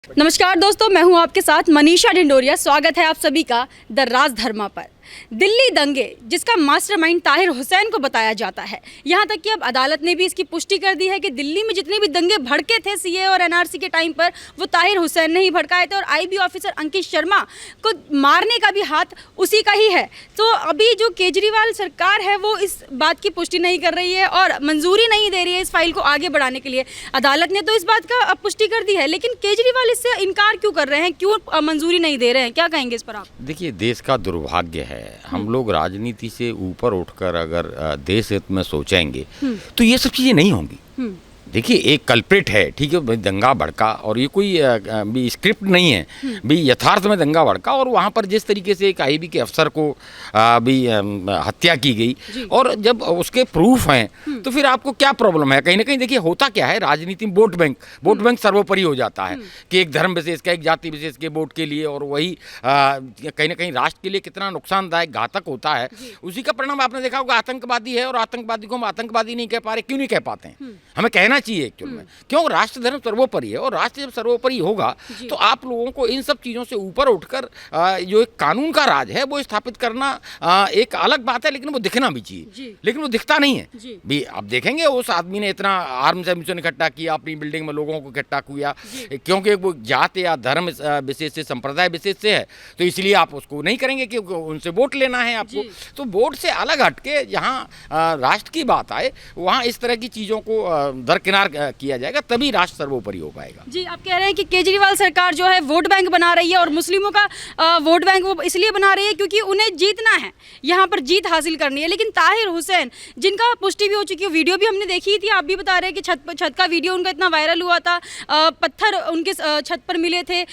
नमस्कार दोस्तों, मैं हूं आपके साथ मनीषा ढिंडोरिया। स्वागत है आप सभी का द राजधर्मा पर। दिल्ली दंगे जिसका मास्टरमाइंड ताहिर हुसैन को बताया जाता है, यहां तक कि अब अदालत ने भी इसकी पुष्टि कर दी है कि दिल्ली में जितने भी दंगे भड़के थे सीए और एनआरसी के टाइम पर, वो ताहिर हुसैन ने ही भड़काए थे और आईबी ऑफिसर अंकित शर्मा को मारने का भी हाथ उसी का ही है। तो अभी जो केजरीवाल सरकार है वो इस बात की पुष्टि नहीं कर रही है और मंजूरी नहीं दे रही है इस फाइल को आगे बढ़ाने के लिए। अदालत ने तो इस बात का पुष्टि कर दी है, लेकिन केजरीवाल इससे इनकार क्यों कर रहे हैं, क्यों मंजूरी नहीं दे रहे हैं? क्या कहेंगे इस पर आप? देखिए, देश का दुर्भाग्य है, हम लोग राजनीति से ऊपर उठकर अगर देश हित में सोचेंगे तो ये सब चीज़ें नहीं होंगी। देखिए, एक कल्प्रिट है, ठीक है, दंगा भड़का और ये कोई भी स्क्रिप्ट नहीं है, भी यथार्थ में दंगा भड़का और वहाँ पर जिस तरीके से एक आईबी के अफसर को भी हत्या की गई और जब उसके प्रूफ हैं तो फिर आपको क्या प्रॉब्लम है? कहीं ना कहीं देखिए होता क्या है, राजनीति में वोट बैंक सर्वोपरि हो जाता है कि एक धर्म विशेष का, एक जाति विशेष के वोट के लिए, और वही कहीं ना कहीं राष्ट्र के लिए कितना नुकसानदायक, घातक होता है। उसी का परिणाम आपने देखा होगा, आतंकवादी है और आतंकवादी को हम आतंकवादी नहीं कह पा रहे। क्यों नहीं कह पाते हैं? हमें कहना चाहिए एक्चुअल में, क्यों? राष्ट्र धर्म सर्वोपरि है और राष्ट्र जब सर्वोपरि होगा तो आप लोगों को इन सब चीज़ों से ऊपर उठकर जो एक कानून का राज है वो स्थापित करना एक अलग बात है, लेकिन वो दिखना भी चाहिए, लेकिन वो दिखता नहीं है भी। आप देखेंगे उस आदमी ने इतना आर्म्स एम्यूनिशन इकट्ठा किया, अपनी बिल्डिंग में लोगों को इकट्ठा किया, क्योंकि वो जात या धर्म विशेष से, संप्रदाय विशेष से है, तो इसलिए आप उसको नहीं करेंगे क्योंकि उनसे वोट लेना है आपको। तो वोट से अलग हटके जहाँ राष्ट्र की बात आए वहाँ इस तरह की चीज़ों को दरकिनार किया जाएगा, तभी राष्ट्र सर्वोपरि हो पाएगा। जी, आप कह रहे हैं कि केजरीवाल सरकार जो है वोट बैंक बना रही है और मुस्लिमों का वोट बैंक वो इसलिए बना रही है क्योंकि उन्हें जीतना है, यहाँ पर जीत हासिल करनी है। लेकिन ताहिर हुसैन, जिनका पुष्टि भी हो चुकी है, वीडियो भी हमने देखी थी, आप भी बता रहे हैं कि छत का वीडियो उनका इतना वायरल हुआ था, पत्थर उनके छत पर मिले थे,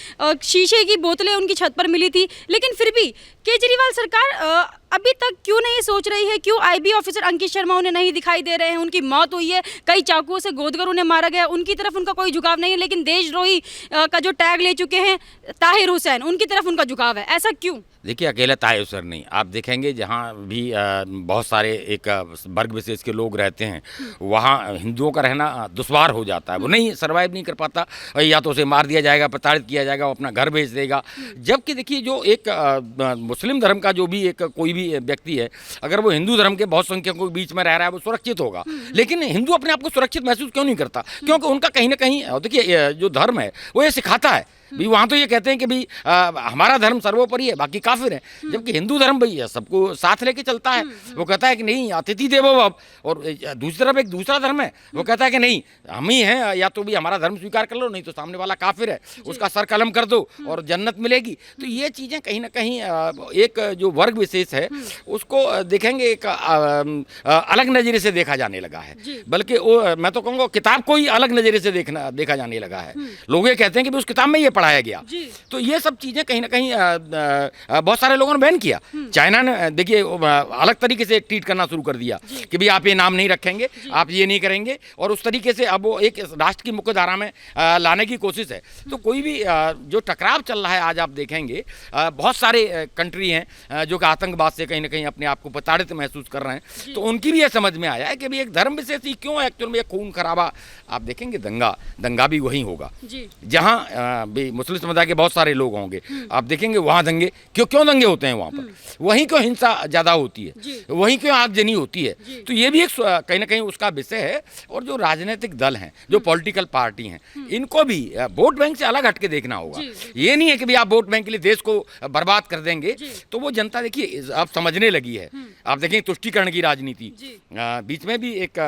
शीशे की बोतलें उनकी छत पर मिली थी, लेकिन फिर भी केजरीवाल सरकार अभी तक क्यों नहीं सोच रही है? क्यों आईबी ऑफिसर अंकित शर्मा उन्हें नहीं दिखाई दे रहे हैं? उनकी मौत हुई है, कई चाकुओं से गोदकर उन्हें मारा गया, उनकी तरफ उनका कोई झुकाव नहीं है, लेकिन देशद्रोही का जो टैग ले चुके हैं ताहिर हुसैन, उनकी तरफ उनका झुकाव है। ऐसा क्यों? देखिए, अकेला ताहिर हुसैन नहीं, आप देखेंगे जहाँ भी बहुत सारे एक वर्ग विशेष के लोग रहते हैं वहाँ हिंदुओं का रहना दुश्वार हो जाता है, वो नहीं सर्वाइव नहीं कर पाता, या तो उसे मार दिया जाएगा, प्रताड़ित किया जाएगा, वो अपना घर भेज देगा। जबकि देखिए, जो एक मुस्लिम धर्म का जो भी एक कोई भी व्यक्ति है, अगर वो हिंदू धर्म के बहुत संख्यकों के बीच में रह रहा है वो सुरक्षित होगा। लेकिन हिंदू अपने आप को सुरक्षित महसूस क्यों नहीं करता? क्योंकि उनका कहीं ना कहीं, देखिए, जो धर्म है वो ये सिखाता है भी, वहाँ तो ये कहते हैं कि भाई हमारा धर्म सर्वोपरि है, बाकी काफिर है। जबकि हिंदू धर्म भैया सबको साथ लेके चलता है, वो कहता है कि नहीं अतिथि देवो भव, और दूसरी तरफ एक दूसरा धर्म है, वो कहता है कि नहीं हम ही हैं, या तो भी हमारा धर्म स्वीकार कर लो, नहीं तो सामने वाला काफिर है, उसका सर कलम कर दो और जन्नत मिलेगी। तो ये चीज़ें कहीं ना कहीं एक जो वर्ग विशेष है उसको देखेंगे एक अलग नज़रिए से देखा जाने लगा है, बल्कि मैं तो कहूँगा किताब को ही अलग नज़रिए से देखा जाने लगा है। लोग ये कहते हैं कि उस किताब में ये पढ़ाया गया। तो ये सब चीज़ें कहीं ना कहीं बहुत सारे लोगों ने बैन किया। चाइना ने देखिए अलग तरीके से ट्रीट करना शुरू कर दिया कि भाई आप ये नाम नहीं रखेंगे, आप ये नहीं करेंगे, और उस तरीके से अब वो एक राष्ट्र की मुख्य धारा में लाने की कोशिश है। तो कोई भी जो टकराव चल रहा है आज आप देखेंगे बहुत सारे कंट्री हैं जो कि आतंकवाद से कहीं ना कहीं अपने आप को प्रताड़ित महसूस कर रहे हैं, तो उनकी भी ये समझ में आया है कि भाई एक धर्म विशेष ही क्यों एक्चुअल में खून खराबा। आप देखेंगे दंगा भी वहीं होगा जहाँ मुस्लिम समुदाय के बहुत सारे लोग होंगे, आप देखेंगे वहाँ दंगे क्यों दंगे होते हैं, वहाँ पर वहीं क्यों हिंसा ज़्यादा होती है, वहीं क्यों आगजनी होती है। तो ये भी एक कहीं ना कहीं उसका विषय है। और जो राजनीतिक दल हैं, जो पॉलिटिकल पार्टी हैं, इनको भी वोट बैंक से अलग हटके देखना होगा। ये नहीं है कि भाई आप वोट बैंक के लिए देश को बर्बाद कर देंगे, तो वो जनता देखिए अब समझने लगी है। आप देखेंगे तुष्टीकरण की राजनीति, बीच में भी एक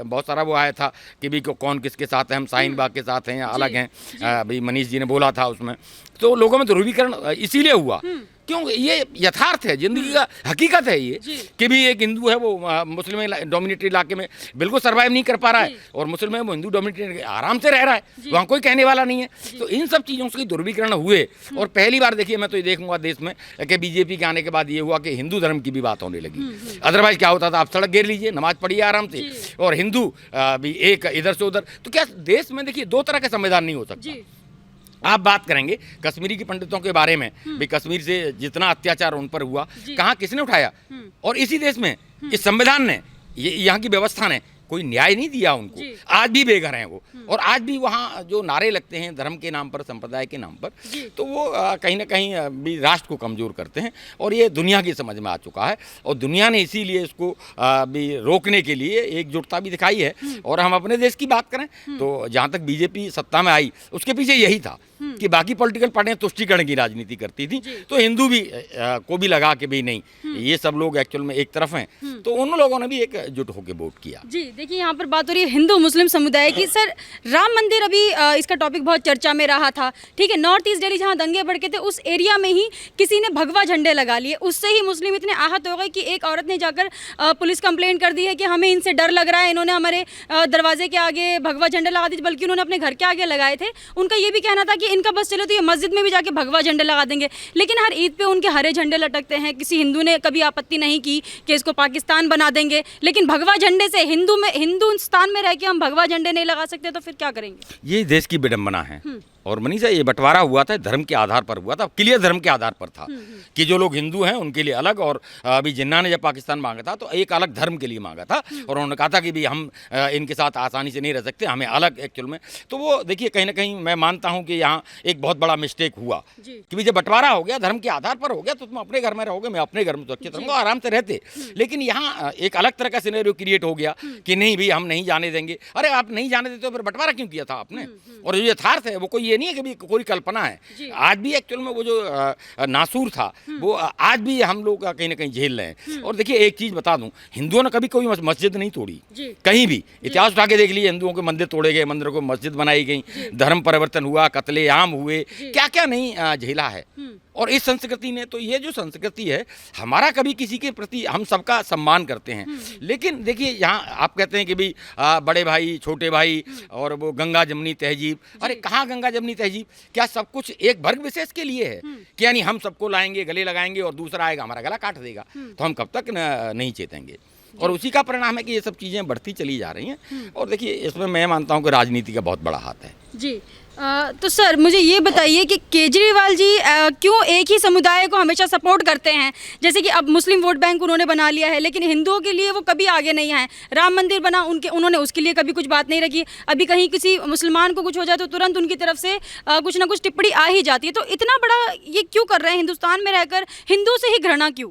बहुत सारा वो आया था कि भाई कौन किसके साथ है, हम शाहीन बाग के साथ हैं या अलग हैं, भाई मनीष जी ने बोला था उसमें, तो लोगों में ध्रुवीकरण इसीलिए हुआ क्यों? ये यथार्थ है, जिंदगी का हकीकत है ये कि भी एक हिंदू है वो मुस्लिम डोमिनेटेड इलाके में बिल्कुल सर्वाइव नहीं कर पा रहा है, और मुस्लिम है वो हिंदू डोमिनेटेड आराम से रह रहा है, वहाँ कोई कहने वाला नहीं है। तो इन सब चीज़ों से ध्रुवीकरण हुए, और पहली बार देखिए मैं तो ये देखूंगा देश में कि बीजेपी के आने के बाद ये हुआ कि हिंदू धर्म की भी बात होने लगी। अदरवाइज क्या होता था, आप सड़क घेर लीजिए, नमाज पढ़िए आराम से, और हिंदू भी एक इधर से उधर। तो क्या देश में देखिए दो तरह का संविधान नहीं हो सकता। आप बात करेंगे कश्मीरी के पंडितों के बारे में, भाई कश्मीर से जितना अत्याचार उन पर हुआ, कहाँ किसने उठाया? और इसी देश में इस संविधान ने, यहाँ की व्यवस्था ने कोई न्याय नहीं दिया उनको, आज भी बेघर हैं वो। और आज भी वहाँ जो नारे लगते हैं धर्म के नाम पर, संप्रदाय के नाम पर, तो वो कहीं ना कहीं भी राष्ट्र को कमज़ोर करते हैं। और ये दुनिया की समझ में आ चुका है और दुनिया ने इसीलिए इसको भी रोकने के लिए एकजुटता भी दिखाई है। और हम अपने देश की बात करें तो जहाँ तक बीजेपी सत्ता में आई उसके पीछे यही था कि बाकी पॉलिटिकल पार्टियां तुष्टीकरण की राजनीति करती थी, तो हिंदू भी को भी लगा कि भाई नहीं, ये सब लोग एक्चुअल में एक तरफ हैं, तो उन लोगों ने भी एकजुट होकर वोट किया। जी देखिए, यहाँ पर बात हो रही है हिंदू मुस्लिम समुदाय की। सर, राम मंदिर अभी इसका टॉपिक बहुत चर्चा में रहा था, ठीक है। नॉर्थ ईस्ट दिल्ली जहाँ दंगे भड़के थे उस एरिया में ही किसी ने भगवा झंडे लगा लिए, उससे ही मुस्लिम इतने आहत हो गए कि एक औरत ने जाकर पुलिस कंप्लेंट कर दी है कि हमें इनसे डर लग रहा है, इन्होंने हमारे दरवाजे के आगे भगवा झंडे लगा दिए, बल्कि उन्होंने अपने घर के आगे लगाए थे। उनका ये भी कहना था कि इनका बस चलो तो ये मस्जिद में भी जाके भगवा झंडे लगा देंगे। लेकिन हर ईद पे उनके हरे झंडे लटकते हैं, किसी हिंदू ने कभी आपत्ति नहीं की कि इसको पाकिस्तान बना देंगे। लेकिन भगवा झंडे से हिंदुस्तान में रह के हम भगवा झंडे नहीं लगा सकते, तो फिर क्या करेंगे? ये देश की विडंबना है। और मनीषा, ये बंटवारा हुआ था धर्म के आधार पर हुआ था, क्लियर धर्म के आधार पर था कि जो लोग हिंदू हैं उनके लिए अलग, और अभी जिन्ना ने जब पाकिस्तान मांगा था तो एक अलग धर्म के लिए मांगा था, और उन्होंने कहा था कि भाई हम इनके साथ आसानी से नहीं रह सकते, हमें अलग एक्चुअल में। तो वो देखिए, कहीं ना कहीं मैं मानता हूँ कि यहाँ एक बहुत बड़ा मिस्टेक हुआ कि भाई जब बंटवारा हो गया, धर्म के आधार पर हो गया, तो तुम अपने घर में रहोगे, मैं अपने घर में सुरक्षित रहूँगा, आराम से रहते। लेकिन यहाँ एक अलग तरह का सिनेरियो क्रिएट हो गया कि नहीं भाई हम नहीं जाने देंगे। अरे आप नहीं जाने देते तो फिर बंटवारा क्यों किया था आपने? और ये यथार्थ है, वो कोई ये नहीं है कि कोई कल्पना है। आज भी एक्चुअल में वो जो नासूर था वो आज भी हम लोग कहीं ना कहीं झेल रहे हैं। और देखिए, एक चीज बता दूं, हिंदुओं ने कभी कोई मस्जिद नहीं तोड़ी, कहीं भी। इतिहास उठा के देख लीजिए, हिंदुओं के मंदिर तोड़े गए, मंदिरों को मस्जिद बनाई गई, धर्म परिवर्तन हुआ, कत्लेआम हुए, क्या क्या नहीं झेला है। और इस संस्कृति ने, तो ये जो संस्कृति है हमारा, कभी किसी के प्रति हम सबका सम्मान करते हैं। लेकिन देखिए, यहाँ आप कहते हैं कि भाई बड़े भाई छोटे भाई और वो गंगा जमुनी तहजीब, अरे कहाँ गंगा जमुनी तहजीब? क्या सब कुछ एक वर्ग विशेष के लिए है? कि यानी हम सबको लाएंगे, गले लगाएंगे और दूसरा आएगा हमारा गला काट देगा? तो हम कब तक नहीं चेतेंगे? और उसी का परिणाम है कि ये सब चीज़ें बढ़ती चली जा रही हैं। और देखिए, इसमें मैं मानता हूँ कि राजनीति का बहुत बड़ा हाथ है। जी तो सर, मुझे ये बताइए कि केजरीवाल जी क्यों एक ही समुदाय को हमेशा सपोर्ट करते हैं? जैसे कि अब मुस्लिम वोट बैंक उन्होंने बना लिया है, लेकिन हिंदुओं के लिए वो कभी आगे नहीं आए। राम मंदिर बना, उन्होंने उसके लिए कभी कुछ बात नहीं रखी। अभी कहीं किसी मुसलमान को कुछ हो जाए तो तुरंत उनकी तरफ से कुछ ना कुछ टिप्पणी आ ही जाती है। तो इतना बड़ा ये क्यों कर रहे हैं? हिंदुस्तान में रहकर हिंदू से ही घृणा क्यों?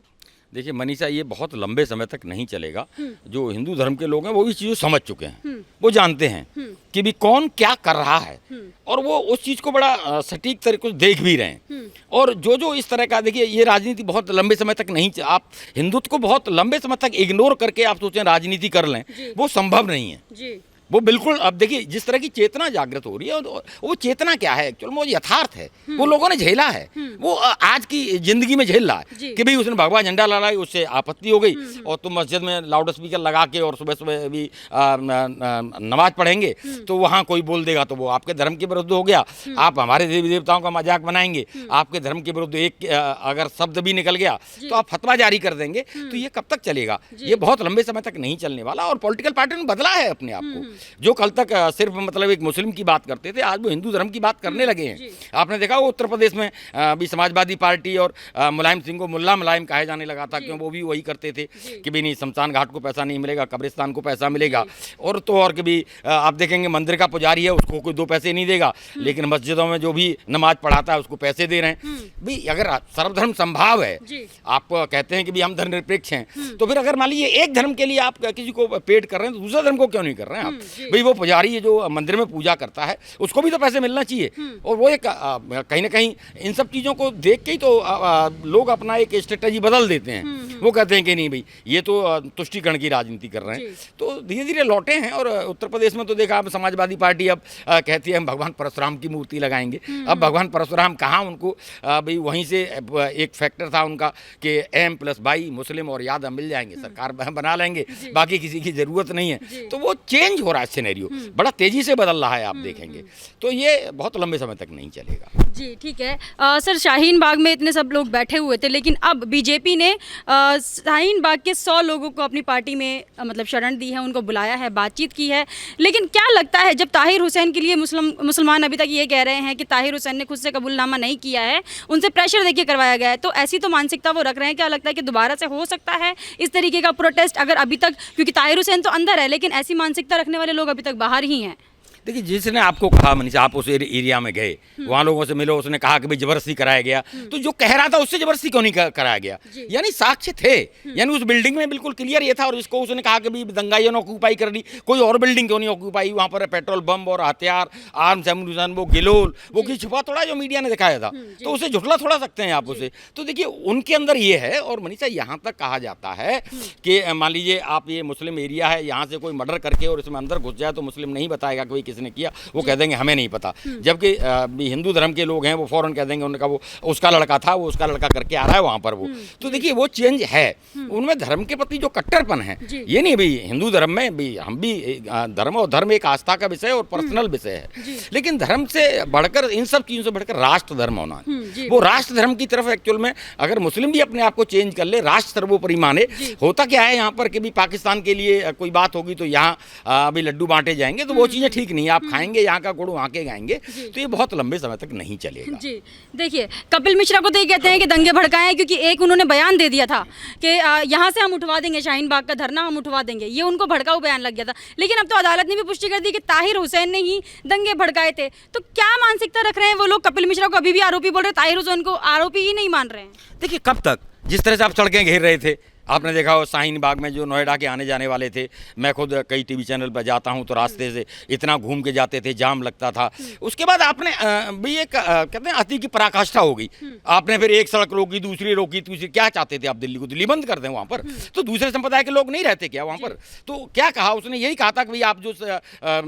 देखिए मनीषा, ये बहुत लंबे समय तक नहीं चलेगा। जो हिंदू धर्म के लोग हैं वो भी चीज़ों समझ चुके हैं, वो जानते हैं कि भी कौन क्या कर रहा है, और वो उस चीज़ को बड़ा सटीक तरीके से देख भी रहे हैं। और जो इस तरह का, देखिए ये राजनीति बहुत लंबे समय तक नहीं, आप हिंदुत्व को बहुत लंबे समय तक इग्नोर करके आप सोचें राजनीति कर लें, वो संभव नहीं है। वो बिल्कुल, अब देखिए जिस तरह की चेतना जागृत हो रही है, वो चेतना क्या है एक्चुअल में? वो यथार्थ है, वो लोगों ने झेला है, वो आज की जिंदगी में झेल रहा है कि भाई उसने भगवा झंडा लहराया, उससे आपत्ति हो गई, और तुम मस्जिद में लाउड स्पीकर लगा के और सुबह सुबह भी नमाज पढ़ेंगे तो वहाँ कोई बोल देगा तो वो आपके धर्म के विरुद्ध हो गया। आप हमारे देवी देवताओं का मजाक बनाएंगे, आपके धर्म के विरुद्ध एक अगर शब्द भी निकल गया तो आप फतवा जारी कर देंगे। तो ये कब तक चलेगा? ये बहुत लंबे समय तक नहीं चलने वाला। और पॉलिटिकल पार्टी ने बदला है अपने आप को। जो कल तक सिर्फ मतलब एक मुस्लिम की बात करते थे, आज वो हिंदू धर्म की बात करने लगे हैं। आपने देखा वो उत्तर प्रदेश में भी समाजवादी पार्टी और मुलायम सिंह को मुल्ला मुलायम कहा जाने लगा था, क्यों? वो भी वही करते थे कि भी नहीं, शमशान घाट को पैसा नहीं मिलेगा, कब्रिस्तान को पैसा मिलेगा। और तो और कि भी आप देखेंगे मंदिर का पुजारी है, उसको कोई 2 पैसे नहीं देगा, लेकिन मस्जिदों में जो भी नमाज पढ़ाता है उसको पैसे दे रहे हैं। भी अगर सर्वधर्म संभाव है, आप कहते हैं कि भी हम धर्मनिरपेक्ष हैं, तो फिर अगर मान लीजिए एक धर्म के लिए आप किसी को पेड कर रहे हैं तो दूसरा धर्म को क्यों नहीं कर रहे हैं आप? भाई वो पुजारी जो मंदिर में पूजा करता है उसको भी तो पैसे मिलना चाहिए। और वो एक कहीं ना कहीं इन सब चीज़ों को देख के ही तो लोग अपना एक स्ट्रेटजी बदल देते हैं। वो कहते हैं कि नहीं भाई ये तो तुष्टीकरण की राजनीति कर रहे हैं। तो धीरे धीरे लौटे हैं। और उत्तर प्रदेश में तो देखा अब समाजवादी पार्टी अब कहती है हम भगवान परशुराम की मूर्ति लगाएंगे। अब भगवान परशुराम कहाँ, उनको भाई वहीं से एक फैक्टर था उनका कि M+22 मुस्लिम और यादव मिल जाएंगे, सरकार बना लेंगे, बाकी किसी की ज़रूरत नहीं है। तो वो चेंज हो रहा है, सिनेरियो बड़ा तेज़ी से बदल रहा है, आप देखेंगे। तो ये बहुत लंबे समय तक नहीं चलेगा। जी ठीक है। सर, शाहीन बाग में इतने सब लोग बैठे हुए थे, लेकिन अब बीजेपी ने शाहीन बाग के 100 लोगों को अपनी पार्टी में मतलब शरण दी है, उनको बुलाया है, बातचीत की है। लेकिन क्या लगता है, जब ताहिर हुसैन के लिए मुसलमान अभी तक ये कह रहे हैं कि ताहिर हुसैन ने खुद से कबूलनामा नहीं किया है, उनसे प्रेशर देके करवाया गया है, तो ऐसी तो मानसिकता वो रख रहे हैं, क्या लगता है कि दोबारा से हो सकता है इस तरीके का प्रोटेस्ट? अगर अभी तक, क्योंकि ताहिर हुसैन तो अंदर है, लेकिन ऐसी मानसिकता रखने वाले लोग अभी तक बाहर ही हैं। देखिए, जिसने आपको कहा मनीषा, आप उस एरिया में गए, वहाँ लोगों से मिलो, उसने कहा कि भाई जबरदस्ती कराया गया, तो जो कह रहा था उससे जबरदस्ती क्यों नहीं कराया गया? यानी साक्ष्य थे, यानी उस बिल्डिंग में बिल्कुल क्लियर ये था। और इसको उसने कहा कि भाई दंगाइयों ने ऑक्यूपाई कर ली, कोई और बिल्डिंग क्यों नहीं ऑक्यूपाई? वहाँ पर पेट्रोल बम और हथियार, आर्म्स एम्यूनिशन, वो गिलोल, वो की छुपा थोड़ा जो मीडिया ने दिखाया था, तो उसे झुठला थोड़ा सकते हैं आप उसे। तो देखिए, उनके अंदर ये है। और मनीषा, यहाँ तक कहा जाता है कि मान लीजिए आप ये मुस्लिम एरिया है, यहाँ से कोई मर्डर करके और इसमें अंदर घुस जाए तो मुस्लिम नहीं बताएगा कि भाई किसने किया, वो कह देंगे हमें नहीं पता। जबकि हिंदू धर्म के लोग हैं, वो फौरन कह देंगे उनका वो उसका लड़का था, वो उसका लड़का करके आ रहा है वहाँ पर वो। तो देखिए, वो चेंज है उनमें, धर्म के प्रति जो कट्टरपन है। ये नहीं भाई, हिंदू धर्म में भी हम भी धर्म, और धर्म एक आस्था का विषय और पर्सनल विषय है, लेकिन धर्म से बढ़कर, इन सब चीज़ों से बढ़कर राष्ट्र धर्म होना है। वो राष्ट्र धर्म की तरफ एक्चुअल में अगर मुस्लिम भी अपने आप को चेंज कर ले, राष्ट्र सर्वोपरि माने। होता क्या है यहाँ पर कि भी पाकिस्तान के लिए कोई बात होगी तो यहाँ अभी लड्डू बांटे जाएंगे, तो वो चीज़ें ठीक नहीं है। आप खाएंगे यहाँ का गुड़ वहाँ के गाएंगे, तो ये बहुत लंबे समय तक नहीं चलेगा। जी देखिए, कपिल मिश्रा को तो ये कहते हैं कि दंगे भड़काएं, क्योंकि एक उन्होंने बयान दे दिया था कि यहाँ से हम उठवा देंगे, शाहीन बाग का धरना हम उठवा देंगे, ये उनको भड़काऊ बयान लग गया था। लेकिन अब तो अदालत ने भी पुष्टि कर दी कि ताहिर हुसैन ने ही दंगे भड़काए थे। तो क्या मानसिकता रख रहे हैं वो लोग? कपिल मिश्रा को अभी भी आरोपी बोल रहे हैं, ताहिर हुसैन को आरोपी ही नहीं मान रहे हैं। देखिए, कब तक? जिस तरह से आप सड़कें घेर रहे थे, आपने देखा हो शाहीन बाग में जो नोएडा के आने जाने वाले थे, मैं खुद कई टीवी चैनल पर जाता हूं तो रास्ते से इतना घूम के जाते थे, जाम लगता था। उसके बाद आपने भी एक कहते हैं अति की पराकाष्ठा हो गई। आपने फिर एक सड़क रोकी, दूसरी रोकी, तीसरी। क्या चाहते थे आप? दिल्ली को दिल्ली बंद कर दें वहाँ पर? तो दूसरे संप्रदाय के लोग नहीं रहते क्या वहाँ पर? तो क्या कहा उसने? यही कहा था कि भाई आप जो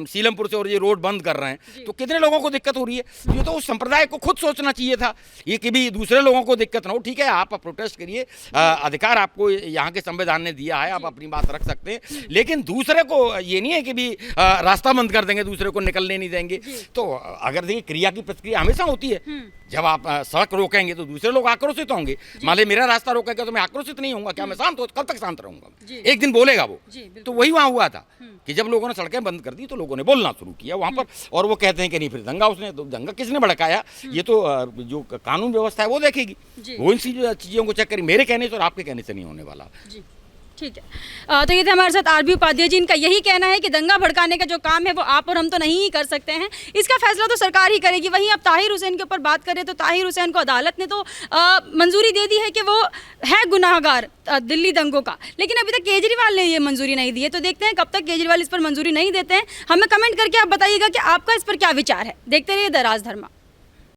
सीलमपुर से और ये रोड बंद कर रहे हैं, तो कितने लोगों को दिक्कत हो रही है? ये तो उस संप्रदाय को खुद सोचना चाहिए था, ये कि भी दूसरे लोगों को दिक्कत ना हो। ठीक है, आप प्रोटेस्ट करिए, अधिकार आपको यहाँ के संविधान ने दिया है, आप अपनी बात रख सकते हैं, लेकिन दूसरे को ये नहीं है कि भी रास्ता बंद कर देंगे, दूसरे को निकलने नहीं देंगे। तो अगर देखिए, क्रिया की प्रतिक्रिया हमेशा होती है। जब आप सड़क रोकेंगे तो दूसरे लोग आक्रोशित होंगे। मान लीजिए मेरा रास्ता रोकेगा तो मैं आक्रोशित नहीं होऊंगा, क्या मैं शांत हो? कब तक शांत रहूंगा? एक दिन बोलेगा वो। तो वही वहाँ हुआ था कि जब लोगों ने सड़कें बंद कर दी तो लोगों ने बोलना शुरू किया वहाँ पर, और वो कहते हैं कि नहीं फिर दंगा उसने, तो दंगा किसने भड़काया? ये तो जो कानून व्यवस्था है वो देखेगी, वो इन चीज़ों को चेक करेगी। मेरे कहने से और आपके कहने से नहीं होने वाला। ठीक है, तो ये थे हमारे साथ आरबी उपाध्याय जी। इनका यही कहना है कि दंगा भड़काने का जो काम है वो आप और हम तो नहीं ही कर सकते हैं, इसका फैसला तो सरकार ही करेगी। वहीं अब ताहिर हुसैन के ऊपर बात करें तो ताहिर हुसैन को अदालत ने तो मंजूरी दे दी है कि वो है गुनाहगार दिल्ली दंगों का, लेकिन अभी तक केजरीवाल ने ये मंजूरी नहीं दी है। तो देखते हैं कब तक केजरीवाल इस पर मंजूरी नहीं देते हैं। हमें कमेंट करके आप बताइएगा कि आपका इस पर क्या विचार है। देखते रहिए द राज धर्मा।